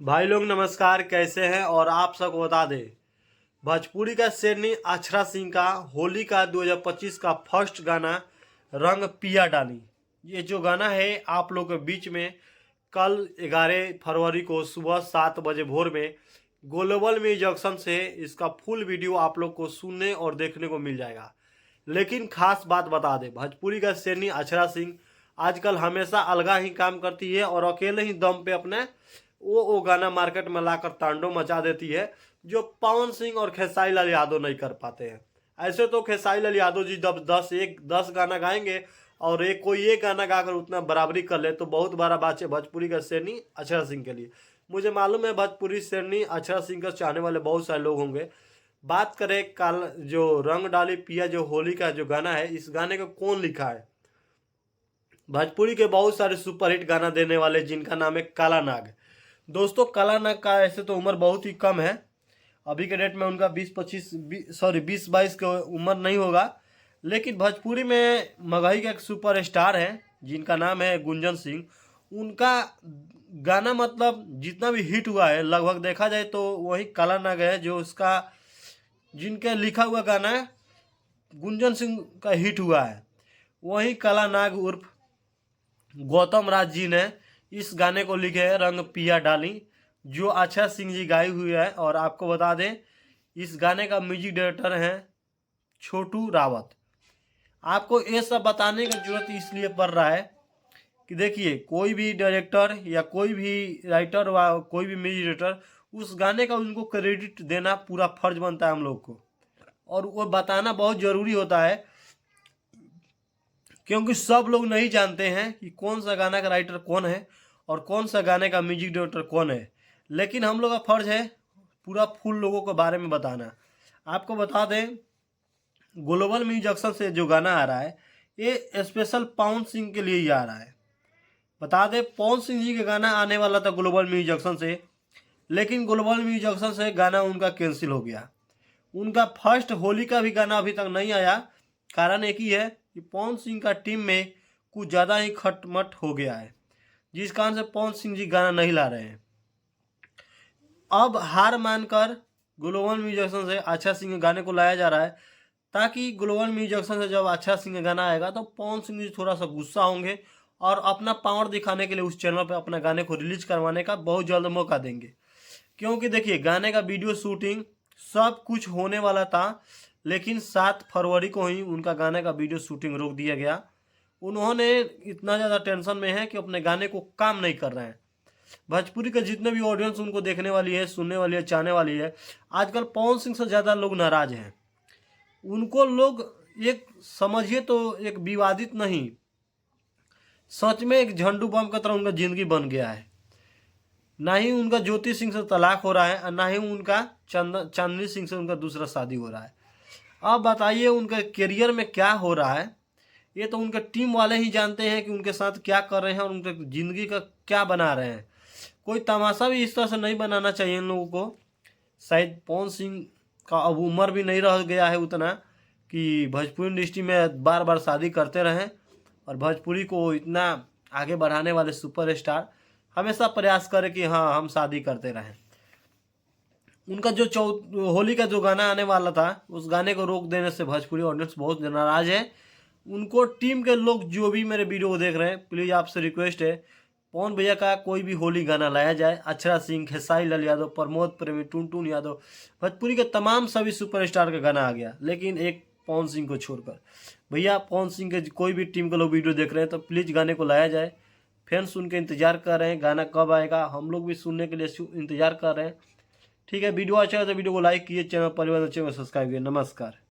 भाई लोग नमस्कार, कैसे हैं। और आप सबको बता दें, भोजपुरी का शेरनी अक्षरा सिंह का होली का 2025 का फर्स्ट गाना रंग पिया डाली, ये जो गाना है आप लोग के बीच में कल 11 फरवरी को सुबह 7 बजे भोर में ग्लोबल म्यूजिक से इसका फुल वीडियो आप लोग को सुनने और देखने को मिल जाएगा। लेकिन खास बात बता दें, भोजपुरी का शेरनी अक्षरा सिंह आजकल हमेशा अलगा ही काम करती है और अकेले ही दम पे अपने वो गाना मार्केट में लाकर तांडव मचा देती है, जो पवन सिंह और खेसारी लाल यादव नहीं कर पाते हैं। ऐसे तो खेसारी लाल यादव जी जब 10 गाना गाएंगे और एक गाना गाकर उतना बराबरी कर ले तो बहुत बड़ा बात है भोजपुरी का शेरनी अक्षरा सिंह के लिए। मुझे मालूम है भोजपुरी शेरनी अक्षरा सिंह का चाहने वाले बहुत सारे लोग होंगे। बात करें कल जो रंग डाली पिया जो होली का जो गाना है, इस गाने को कौन लिखा है? भोजपुरी के बहुत सारे सुपरहिट गाना देने वाले जिनका नाम है काला नाग। दोस्तों, काला नाग का ऐसे तो उम्र बहुत ही कम है, अभी के डेट में उनका 20-22 का उम्र नहीं होगा। लेकिन भोजपुरी में मगही का एक सुपर स्टार है जिनका नाम है गुंजन सिंह। उनका गाना मतलब जितना भी हिट हुआ है लगभग देखा जाए तो वही काला नाग है जो उसका जिनके लिखा हुआ गाना है गुंजन सिंह का हिट हुआ है। वही काला नाग उर्फ गौतम राज जी ने इस गाने को लिखे है रंग पिया डाली, जो अक्षरा सिंह जी गाई हुई है। और आपको बता दें इस गाने का म्यूजिक डायरेक्टर है छोटू रावत। आपको ये सब बताने की जरूरत इसलिए पड़ रहा है कि देखिए, कोई भी डायरेक्टर या कोई भी राइटर व कोई भी म्यूजिक डायरेक्टर उस गाने का उनको क्रेडिट देना पूरा फर्ज बनता है हम लोग को, और वो बताना बहुत ज़रूरी होता है क्योंकि सब लोग नहीं जानते हैं कि कौन सा गाना का राइटर कौन है और कौन सा गाने का म्यूजिक डायरेक्टर कौन है। लेकिन हम लोग का फर्ज है पूरा फुल लोगों के बारे में बताना। आपको बता दें, ग्लोबल म्यूजिक से जो गाना आ रहा है ये स्पेशल पवन सिंह के लिए ही आ रहा है। बता दें, पवन सिंह जी का गाना आने वाला था ग्लोबल म्यूजिक से, लेकिन ग्लोबल म्यूजिक से गाना उनका कैंसिल हो गया। उनका फर्स्ट होली का भी गाना अभी तक नहीं आया। कारण एक ही है कि पवन सिंह का टीम में कुछ ज़्यादा ही खटमट हो गया है, जिस कारण से पवन सिंह जी गाना नहीं ला रहे हैं। अब हार मानकर ग्लोबल म्यूजिक से अक्षरा सिंह के गाने को लाया जा रहा है, ताकि ग्लोबल म्यूजिक से जब अक्षरा सिंह का गाना आएगा तो पवन सिंह जी थोड़ा सा गुस्सा होंगे और अपना पावर दिखाने के लिए उस चैनल पर अपना गाने को रिलीज करवाने का बहुत जल्द मौका देंगे। क्योंकि देखिए, गाने का वीडियो शूटिंग सब कुछ होने वाला था, लेकिन 7 फरवरी को ही उनका गाने का वीडियो शूटिंग रोक दिया गया। उन्होंने इतना ज़्यादा टेंशन में है कि अपने गाने को काम नहीं कर रहे हैं। भोजपुरी के जितने भी ऑडियंस उनको देखने वाली है, सुनने वाली है, चाहने वाली है, आजकल पवन सिंह से ज़्यादा लोग नाराज हैं। उनको लोग एक समझिए तो एक विवादित नहीं, सच में एक झंडू बम की तरह उनका ज़िंदगी बन गया है। ना ही उनका ज्योति सिंह से तलाक हो रहा है और ना ही उनका चांदनी सिंह से उनका दूसरा शादी हो रहा है। अब बताइए उनके करियर में क्या हो रहा है, ये तो उनके टीम वाले ही जानते हैं कि उनके साथ क्या कर रहे हैं और उनके ज़िंदगी का क्या बना रहे हैं। कोई तमाशा भी इस तरह से नहीं बनाना चाहिए इन लोगों को। शायद पवन सिंह का अब उम्र भी नहीं रह गया है उतना कि भोजपुरी इंडस्ट्री में बार बार शादी करते रहें, और भोजपुरी को इतना आगे बढ़ाने वाले सुपरस्टार हमेशा प्रयास करें कि हाँ हम शादी करते रहें। उनका जो होली का जो गाना आने वाला था उस गाने को रोक देने से भोजपुरी ऑडियंस बहुत नाराज है। उनको टीम के लोग जो भी मेरे वीडियो को देख रहे हैं, प्लीज़ आपसे रिक्वेस्ट है पवन भैया का कोई भी होली गाना लाया जाए। अक्षरा सिंह, खेसारी लाल यादव, प्रमोद प्रेमी, टुनटुन यादव, भोजपुरी के तमाम सभी सुपरस्टार का गाना आ गया, लेकिन एक पवन सिंह को छोड़कर। भैया पवन सिंह के कोई भी टीम के लोग वीडियो देख रहे हैं तो प्लीज़ गाने को लाया जाए। फैंस सुन के इंतज़ार कर रहे हैं, गाना कब आएगा हम लोग भी सुनने के लिए इंतज़ार कर रहे हैं। ठीक है, वीडियो अच्छा है तो वीडियो को लाइक कीजिए, चैनल परिवार चैनल सब्सक्राइब कीजिए। नमस्कार।